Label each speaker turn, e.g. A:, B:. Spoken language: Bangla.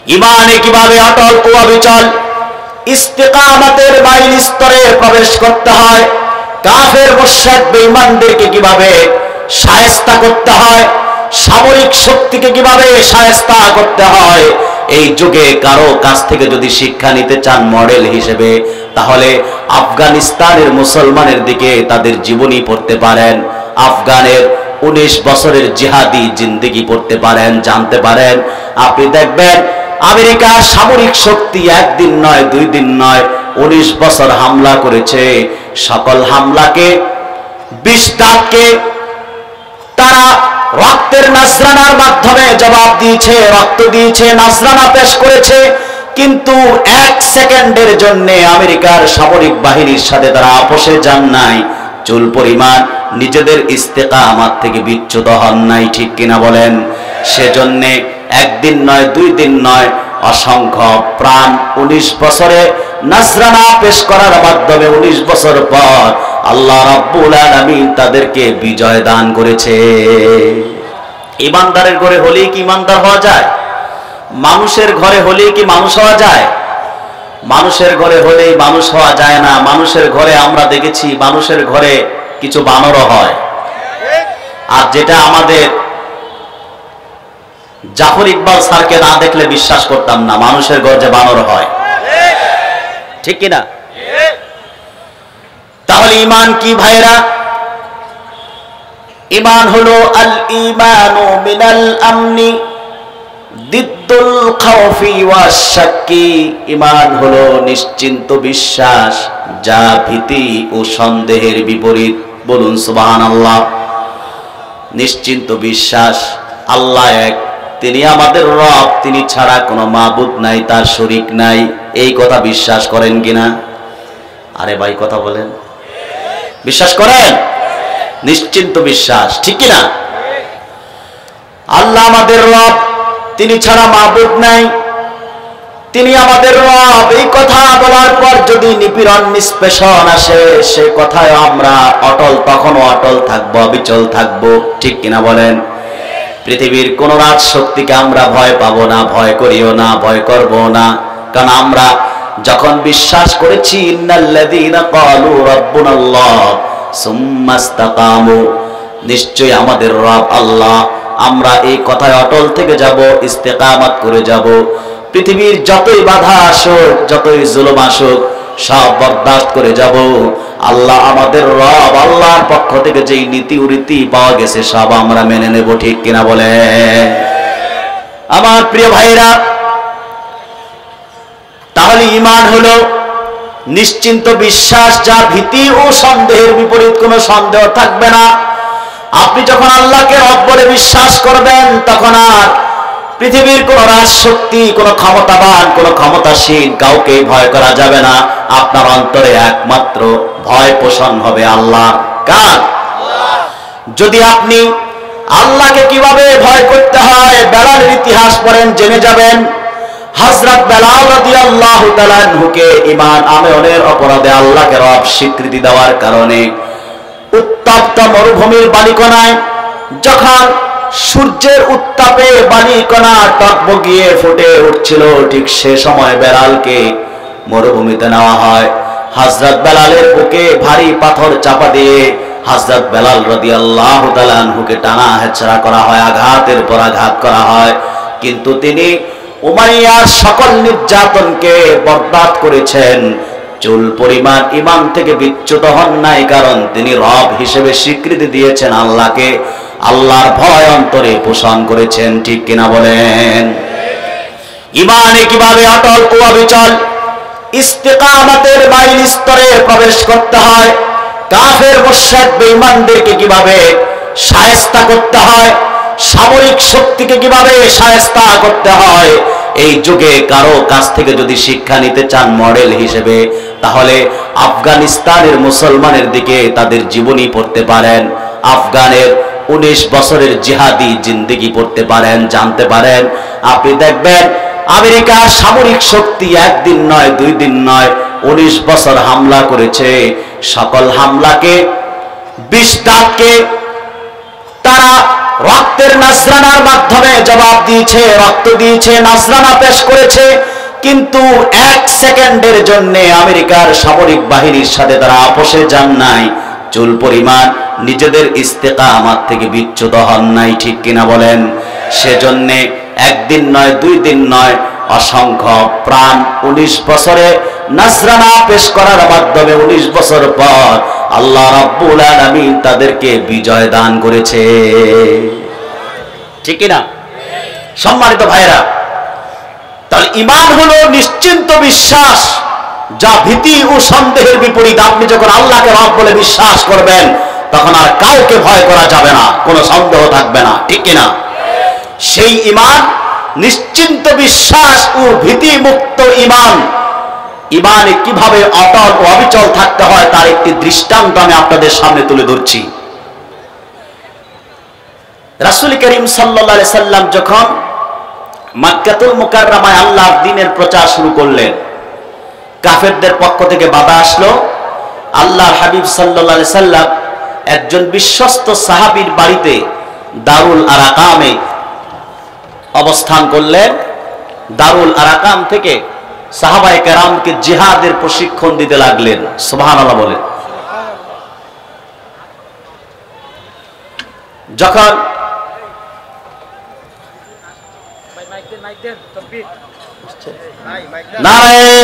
A: ইমানে কিভাবে অটল ও অবিচল ইস্তেকামতের মাইল স্তরে প্রবেশ করতে হয়, কাফের মুশরিক বেঈমানদেরকে কিভাবে শায়েস্তা করতে হয়, সামরিক শক্তিকে কিভাবে শায়েস্তা করতে হয়, এই যুগে কারো কাছ থেকে যদি শিক্ষা নিতে চান মডেল হিসেবে, তাহলে আফগানিস্তানের মুসলমানের দিকে তাদের জীবনী পড়তে পারেন, আফগানের 19 বছরের জিহাদি জিন্দেগি পড়তে পারেন, জানতে পারেন। আপনি দেখবেন আমেরিকার সামরিক শক্তি একদিন নয়, 2 দিন নয়, 19 বছর হামলা করেছে। সকল হামলাকে, বিষ-দাগকে তারা রক্তের নাজরানার মাধ্যমে জবাব দিয়েছে, রক্ত দিয়েছে, নাজরানা পেশ করেছে। কিন্তু 1 সেকেন্ডের জন্য আমেরিকার সামরিক বাহিনীর সাথে তারা আপোষে যান নাই, চুল পরিমাণ নিজেদের ইস্তেকামাত থেকে বিচ্যুত হন নাই, ঠিক কিনা বলেন? সেজন্য একদিন নয়, 2 দিন নয়, অসংখ্য প্রাণ 19 বছরে নাজরানা পেশ করার মাধ্যমে 19 বছর পর আল্লাহ রাব্বুল আলামিন তাদেরকে বিজয় দান করেছে। ইমানদারের ঘরে হলেই কি ইমানদার হওয়া যায়? মানুষের ঘরে হলেই কি মানুষ হওয়া যায়? মানুষের ঘরে হলেই মানুষ হওয়া যায় না। মানুষের ঘরে আমরা দেখেছি, মানুষের ঘরে কিছু বানরও হয়। আর যেটা আমাদের জাফর ইকবাল স্যারকে না দেখলে বিশ্বাস করতাম না, মানুষের ঘর যে বানর হয়, ঠিক কিনা? তাহলে ইমান কি ভাইরা? ইমান হলো আল ঈমানু মিনাল আমনি দিদ্দুল খাউফি ওয়াশ শাক্কি। ইমান হলো নিশ্চিন্ত বিশ্বাস, যা ভীতি ও সন্দেহের বিপরীত। বলুন সুবহানাল্লাহ। নিশ্চিন্ত বিশ্বাস, আল্লাহ এক, তিনি আমাদের রব, তিনি ছাড়া কোনো মাবুদ নাই, তার শরীক নাই। এই কথা বিশ্বাস করেন কিনা? আরে ভাই কথা বলেন, বিশ্বাস করেন? নিশ্চিন্ত বিশ্বাস, ঠিক কিনা? আল্লাহ আমাদের রব, তিনি ছাড়া মাবুদ নাই, তিনি আমাদের রব। এই কথা বলার পর যদি নিপীড়ন নিষ্পেষণ আসে, সে কথায় আমরা অটল, তখনও অটল থাকবো, অবিচল থাকবো, ঠিক কিনা বলেন? পৃথিবীর কোন রাজ শক্তিকে আমরা ভয় পাবো না, ভয় করিও না, ভয় করবো না। কারণ আমরা যখন বিশ্বাস করেছি ইন্নাল্লাযীনা ক্বালু রাব্বুনাল্লাহ সুম্মা ইসতাকামু, নিশ্চয়ই আমাদের রব আল্লাহ, আমরা এই কথায় অটল থেকে যাব, ইস্তেকামাত করে যাব। পৃথিবীর যতই বাধা আসুক, যতই জুলুম আসুক, সব বরদাস্ত করে যাব। আল্লাহ আমাদের রব, আল্লাহর পক্ষ থেকে যেই নীতি ও রীতি পাওয়া গেছে সব আমরা মেনে নেব, ঠিক কিনা বলে? আমার প্রিয় ভাইরা, তাহলে ঈমান হলো নিশ্চিন্ত বিশ্বাস, যা ভীতি ও সন্দেহের বিপরীত, কোনো সন্দেহ থাকবে না। আপনি যখন আল্লাহকে রব বলে বিশ্বাস করবেন, তখন আর পৃথিবীর কোন রাজশক্তি, কোন ক্ষমতাবান, কোন ক্ষমতাসীন কাউকে ভয় করা যাবে না। আপনার অন্তরে একমাত্র ভয় পোষণ হবে আল্লাহ। কার? যদি আপনি আল্লাহকে কিভাবে ভয় করতে হয় বেলালের ইতিহাস পড়েন, জেনে যাবেন। হযরত বেলাল রাদিয়াল্লাহু তাআলা আনহুকে ঈমান আনয়নের অপরাধে আল্লাহকে রব স্বীকৃতি দেওয়ার কারণে উত্তপ্ত মরুভূমির বালিকণায় যখন সূর্যের উত্তাপে বালিকণা টকবগিয়ে ফুটে উঠছিল, ঠিক সে সময় বেলালকে মরুভূমিতে নেওয়া হয়। হযরত বেলালের বুকে ভারী পাথর চাপা দিয়ে হযরত বেলাল রাদিয়াল্লাহু তাআলা আনহুকে টানা হেচড়া করা হয়, আঘাতের পর আঘাত করা হয়। কিন্তু তিনি উমাইয়ার সকল নির্যাতনকে বরদাস্ত করেছেন, চুল পরিমাণ ঈমান থেকে বিচ্যুত হন নাই, কারণ তিনি রব হিসেবে স্বীকৃতি দিয়েছেন আল্লাহকে, আল্লাহর ভয় অন্তরে পোষণ করেছেন, ঠিক কিনা বলেন? ঈমানে কিভাবে অটল ও অবিচল ইস্তেকামতের মাইল স্তরে প্রবেশ করতে হয়, কাফের মুশরিক বেঈমানদেরকে কিভাবে শায়েস্তা করতে হয়, সামরিক শক্তিকে কিভাবে শায়েস্তা করতে হয়, এই যুগে কারো কাছ থেকে যদি শিক্ষা নিতে চান মডেল হিসেবে, তাহলে আফগানিস্তানের মুসলমানের দিকে তাদের জীবনী পড়তে পারেন, আফগানের 19 বছরের জিহাদি জিন্দেগি পড়তে পারেন, জানতে পারেন। আপনি দেখবেন আমেরিকার সামরিক শক্তি একদিন নয়, 2 দিন নয়, 19 বছর হামলা করেছে। সকল হামলাকে, বিষ-দাগকে তারা রক্তের নাজরানার মাধ্যমে জবাব দিয়েছে, রক্ত দিয়েছে, নাজরানা পেশ করেছে, কিন্তু 1 সেকেন্ডের জন্য আমেরিকার সামরিক বাহিনীর সাথে তারা আপোষে যান নাই, চুল পরিমাণ নিজেদের ইস্তেকামাত থেকে বিচ্যুত হন নাই, ঠিক কিনা বলেন? সেজন্য একদিন নয়, 2 দিন নয়, অসংখ্য প্রাণ 19 বছরে নাজরানা পেশ করার মাধ্যমে 19 বছর পর আল্লাহ রাব্বুল আলামিন তাদেরকে বিজয় দান করেছে, ঠিক কিনা? সম্মানিত ভাইরা, তাহলে ঈমান হলো নিশ্চিন্ত বিশ্বাস, যা ভীতি ও সন্দেহের বিপরীত। আপনি যখন আল্লাহকে রব বলে বিশ্বাস করবেন, তখন আর কাউকে ভয় করা যাবে না, কোনো সন্দেহ থাকবে না, ঠিক কিনা? সেই ঈমান, নিশ্চিন্ত বিশ্বাস ও ভীতি মুক্ত ঈমান, ঈমানে কিভাবে অটল ও অবিচল থাকতে হয় তার একটি দৃষ্টান্ত আমি আপনাদের সামনে তুলে ধরছি। রাসূল করিম সাল্লাল্লাহু আলাইহি সাল্লাম যখন মক্কাতুল মুকাররমায় আল্লাহর দ্বীনের প্রচার শুরু করলেন, কাফেরদের পক্ষ থেকে বাধা আসলো। আল্লাহর হাবিব সাল্লাল্লাহু আলাইহি সাল্লাম একজন বিশ্বস্ত সাহাবীর বাড়িতে দারুল আরাকামে অবস্থান করলেন। দারুল আরাকাম থেকে সাহাবায়ে কেরামকে জিহাদের প্রশিক্ষণ দিতে লাগলেন। সুবহানাল্লাহ বলেন। যখন নারায়ে